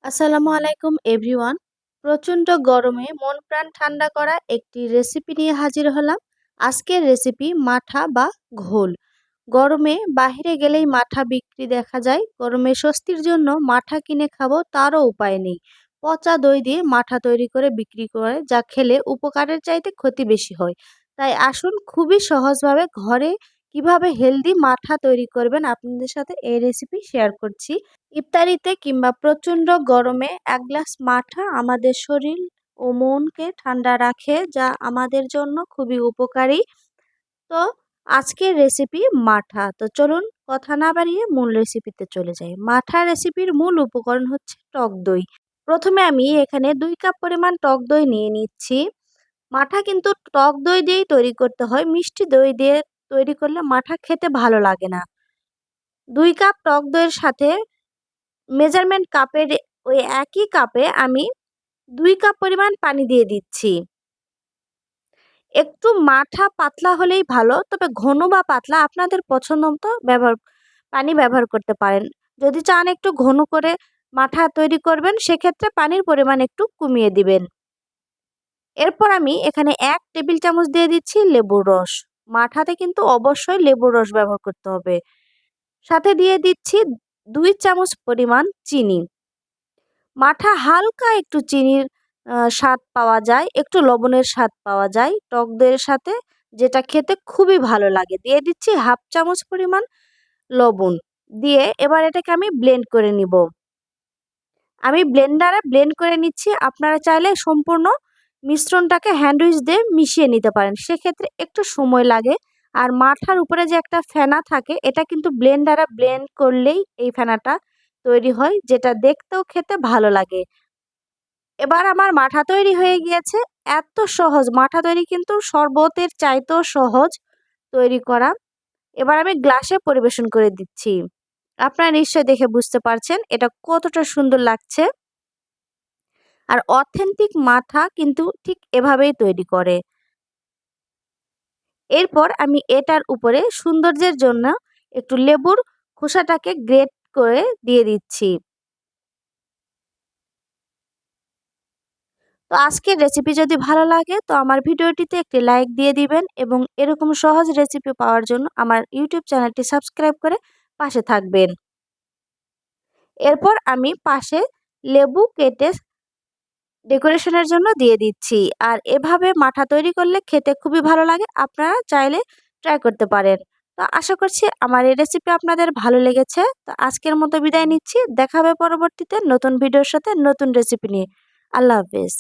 আসসালামু আলাইকুম এভরিওয়ান। প্রচণ্ড গরমে মন প্রাণ ঠান্ডা করা একটি রেসিপি নিয়ে হাজির হলাম। আজকের রেসিপি মাঠা বা ঘোল। গরমে বাইরে গেলেই মাঠা বিক্রি দেখা যায়। গরমে স্বস্তির জন্য মাঠা কিনে খাবো তারও উপায় নেই। পচা দই দিয়ে মাঠা তৈরি করে বিক্রি করে, যা খেলে উপকারের চাইতে ক্ষতি বেশি হয়। তাই আসুন খুবই সহজভাবে ঘরে কিভাবে হেলদি মাঠা তৈরি করবেন আপনাদের সাথে এই রেসিপি শেয়ার করছি। ইফতারিতে কিংবা প্রচণ্ড গরমে এক গ্লাস মাঠা আমাদের শরীর ও মনকে ঠান্ডা রাখে, যা আমাদের জন্য খুবই উপকারী। তো আজকের রেসিপি মাঠা। তো চলুন কথা না বাড়িয়ে মূল রেসিপিতে চলে যাই। মাঠা রেসিপির মূল উপকরণ হচ্ছে টক দই। প্রথমে আমি এখানে 2 কাপ পরিমাণ টক দই নিয়ে নিচ্ছি। মাঠা কিন্তু টক দই দিয়েই তৈরি করতে হয়, মিষ্টি দই দিয়ে তৈরি করলে মাঠা খেতে ভালো লাগে না। 2 কাপ টক দইয়ের সাথে মেজারমেন্ট কাপের ওই একই কাপে আমি 2 কাপ পরিমাণ পানি দিয়ে দিচ্ছি। একটু মাঠা পাতলা হলেই ভালো, তবে ঘন বা পাতলা আপনাদের পছন্দ মতো পানি ব্যবহার করতে পারেন। যদি চান একটু ঘন করে মাঠা তৈরি করবেন, সেক্ষেত্রে পানির পরিমাণ একটু কমিয়ে দিবেন। এরপর আমি এখানে 1 টেবিল চামচ দিয়ে দিচ্ছি লেবুর রস। মাঠাতে কিন্তু অবশ্যই লেবুর রস ব্যবহার করতে হবে। সাথে দিয়ে দিচ্ছি 2 চামচ পরিমাণ চিনি। মাঠা হালকা একটু চিনির স্বাদ পাওয়া যায়, একটু লবণের স্বাদ পাওয়া যায় টক দইয়ের সাথে, যেটা খেতে খুবই ভালো লাগে। দিয়ে দিচ্ছি 1/2 চামচ পরিমাণ লবণ। দিয়ে এবার এটাকে আমি ব্লেন্ড করে নিব। আমি ব্লেন্ডারে ব্লেন্ড করে নিচ্ছি। আপনারা চাইলে সম্পূর্ণ মিশ্রণটাকে হ্যান্ড উইচ দিয়ে মিশিয়ে নিতে পারেন, সেক্ষেত্রে একটু সময় লাগে। আর মাঠার উপরে যে একটা ফেনা থাকে, এটা কিন্তু ব্লেন্ডারে ব্লেন্ড করলেই এই ফেনাটা তৈরি হয়, যেটা দেখতেও খেতে ভালো লাগে। এবার আমার মাঠা তৈরি হয়ে গিয়েছে। এত সহজ মাঠা তৈরি, কিন্তু শরবতের চাইতেও সহজ তৈরি করা। এবার আমি গ্লাসে পরিবেশন করে দিচ্ছি। আপনারা নিশ্চয়ই দেখে বুঝতে পারছেন এটা কতটা সুন্দর লাগছে। আর অথেন্টিক মাঠা কিন্তু ঠিক এভাবেই তৈরি করে। এরপর আমি এটার উপরে সৌন্দর্যের জন্য একটু লেবুর খোসাটাকে গ্রেট করে দিয়ে দিচ্ছি। তো আজকের রেসিপি যদি ভালো লাগে তো আমার ভিডিওটিতে একটি লাইক দিয়ে দিবেন, এবং এরকম সহজ রেসিপি পাওয়ার জন্য আমার ইউটিউব চ্যানেলটি সাবস্ক্রাইব করে পাশে থাকবেন। এরপর আমি পাশে লেবু কেটে ডেকোরেশনের জন্য দিয়ে দিচ্ছি। আর এভাবে মাঠা তৈরি করলে খেতে খুবই ভালো লাগে, আপনারা চাইলে ট্রাই করতে পারেন। তো আশা করছি আমার এই রেসিপি আপনাদের ভালো লেগেছে। তো আজকের মতো বিদায় নিচ্ছি। দেখা হবে পরবর্তীতে নতুন ভিডিওর সাথে, নতুন রেসিপি নিয়ে। আল্লাহ হাফেজ।